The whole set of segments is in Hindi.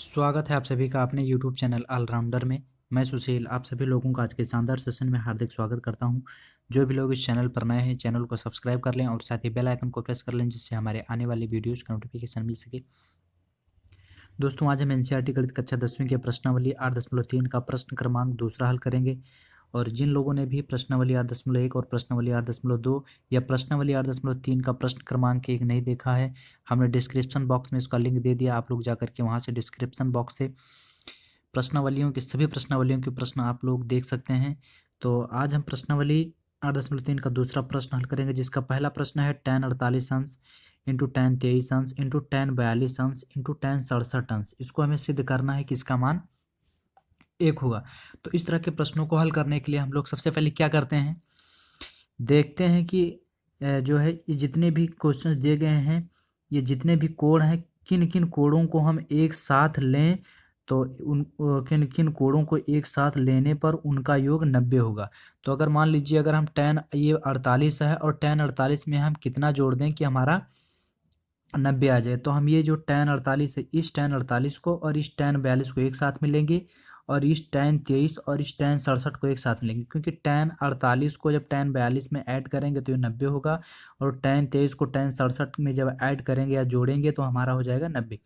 स्वागत है आप सभी का अपने YouTube चैनल ऑलराउंडर में। मैं सुशील आप सभी लोगों का आज के शानदार सेशन में हार्दिक स्वागत करता हूं। जो भी लोग इस चैनल पर नए हैं चैनल को सब्सक्राइब कर लें और साथ ही बेल आइकन को प्रेस कर लें जिससे हमारे आने वाली वीडियोज़ का नोटिफिकेशन मिल सके। दोस्तों आज हम एनसीईआरटी गणित कक्षा 10वीं के प्रश्नावली 8.3 का प्रश्न क्रमांक दूसरा हल करेंगे। और जिन लोगों ने भी प्रश्नावली 8.1 और प्रश्नावली 8.2 या प्रश्नावली 8.3 का प्रश्न क्रमांक 1 नहीं देखा है, हमने डिस्क्रिप्शन बॉक्स में उसका लिंक दे दिया। आप लोग जाकर के वहाँ से डिस्क्रिप्शन बॉक्स से प्रश्नावलियों के सभी प्रश्नावलियों के प्रश्न आप लोग देख सकते हैं। तो आज हम प्रश्नावली 8.3 का दूसरा प्रश्न हल करेंगे, जिसका पहला प्रश्न है tan 48 अंश इंटू tan 23 अंश इंटू tan 42 अंश इंटू tan 67 अंश। इसको हमें सिद्ध करना है कि इसका मान 1 होगा। तो इस तरह के प्रश्नों को हल करने के लिए हम लोग सबसे पहले क्या करते हैं, देखते हैं कि जो है ये जितने भी क्वेश्चंस दिए गए हैं, ये जितने भी कोड हैं, किन किन कोडों को हम एक साथ लें तो उन किन किन कोडों को एक साथ लेने पर उनका योग 90 होगा। तो अगर मान लीजिए अगर हम tan ये 48 है और tan 48 में हम कितना जोड़ दें कि हमारा 90 आ जाए, तो हम ये जो tan 48 है इस tan 48 को और इस tan 42 को एक साथ मिलेंगे और इस tan 23 और इस tan 67 को एक साथ मिलेंगे, क्योंकि tan 48 को जब tan 42 में ऐड करेंगे तो ये 90 होगा और tan 23 को tan 67 में जब ऐड करेंगे या जोड़ेंगे तो हमारा हो जाएगा 90।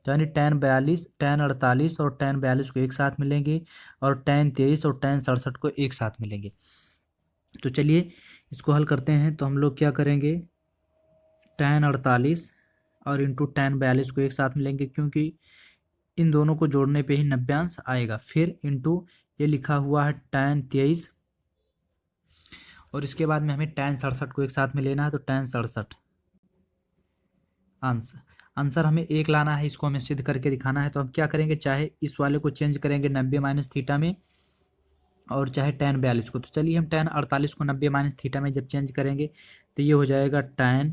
तो यानी tan 48 और tan 42 को एक साथ मिलेंगे और tan 23 और tan 67 को एक साथ मिलेंगे। तो चलिए इसको हल करते हैं। तो हम लोग क्या करेंगे, tan 48 और इंटू tan 42 को एक साथ मिलेंगे, क्योंकि इन दोनों को जोड़ने पे ही 90 अंश आएगा। फिर इंटू ये लिखा हुआ है tan 23 और इसके बाद में हमें tan 67 को एक साथ में लेना है, तो tan 67 अंश आंसर हमें 1 लाना है। इसको हमें सिद्ध करके दिखाना है। तो हम क्या करेंगे, चाहे इस वाले को चेंज करेंगे 90 माइनस थीटा में और चाहे tan 42 को। तो चलिए हम tan 48 को 90 माइनस थीटा में जब चेंज करेंगे तो ये हो जाएगा tan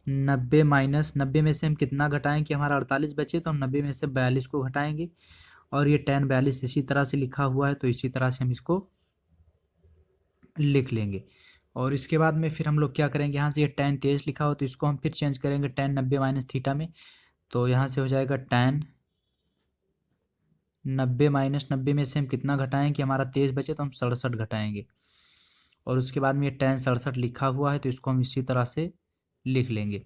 90 माइनस 90 में से हम कितना घटाएं कि हमारा 48 बचे, तो हम 90 में से 42 को घटाएंगे और ये tan 42 इसी तरह से लिखा हुआ है, तो इसी तरह से हम इसको लिख लेंगे। और इसके बाद में फिर हम लोग क्या करेंगे, यहाँ से ये tan 23 लिखा हो तो इसको हम फिर चेंज करेंगे tan 90 माइनस थीटा में। तो यहाँ से हो जाएगा tan 90 माइनस 90 में से हम कितना घटाएं कि हमारा 23 बचे, तो हम 67 घटाएंगे और उसके बाद में ये tan 67 लिखा हुआ है तो इसको हम इसी तरह से लिख लेंगे।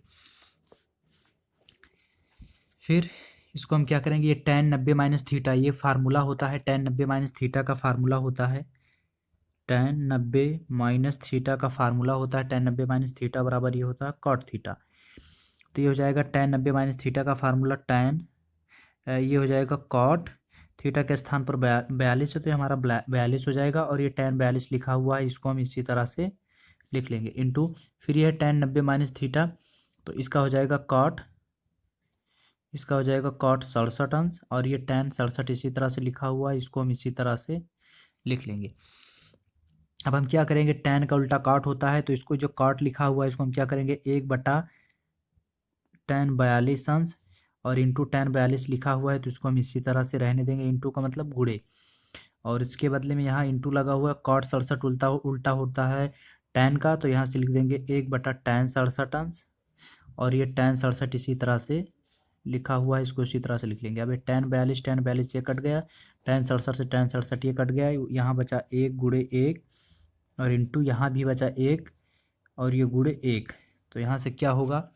फिर इसको हम क्या करेंगे, ये tan 90 माइनस थीटा ये फार्मूला होता है, tan 90 माइनस थीटा का फार्मूला होता है, tan 90 माइनस थीटा का फार्मूला होता है, tan 90 माइनस थीटा बराबर ये होता है cot थीटा। तो ये हो जाएगा tan 90 माइनस थीटा का फार्मूला tan ये हो जाएगा cot थीटा के स्थान पर 42 है तो ये हमारा 42 हो जाएगा और ये tan 42 लिखा हुआ है, इसको हम इसी तरह से लिख लेंगे इंटू फिर यह tan 90 माइनस थीटा, तो इसका हो जाएगा cot 67 अंश और ये tan 67 इसी तरह से लिखा हुआ है, इसको हम इसी तरह से लिख लेंगे। अब हम क्या करेंगे, tan का उल्टा cot होता है तो इसको जो cot लिखा हुआ है इसको हम क्या करेंगे 1/tan 42 अंश और इंटू tan 42 लिखा हुआ है तो इसको हम इसी तरह से रहने देंगे, इंटू का मतलब गुणे और इसके बदले में यहाँ इंटू लगा हुआ है। cot 67 उल्टा होता है tan का, तो यहाँ से लिख देंगे 1/tan 67 अंश और ये tan 67 इसी तरह से लिखा हुआ है, इसको इसी तरह से लिख लेंगे। अब ये tan 42 ये कट गया, tan 67 से tan 67 ये कट गया, यहाँ बचा 1/1 और इंटू यहाँ भी बचा 1 और ये गुणे 1। तो यहाँ से क्या होगा,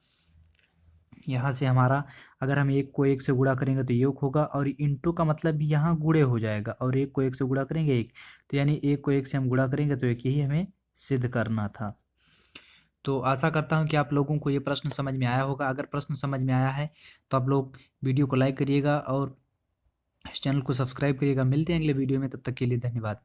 यहाँ से हमारा अगर हम 1 को 1 से गुणा करेंगे तो योग होगा और इंटू का मतलब भी यहाँ गुणे हो जाएगा और 1 को 1 से गुणा करेंगे 1, तो यानी 1 को 1 से हम गुणा करेंगे तो एक यही हमें सिद्ध करना था। तो आशा करता हूँ कि आप लोगों को ये प्रश्न समझ में आया होगा। अगर प्रश्न समझ में आया है तो आप लोग वीडियो को लाइक करिएगा और इस चैनल को सब्सक्राइब करिएगा। मिलते हैं अगले वीडियो में, तब तक के लिए धन्यवाद।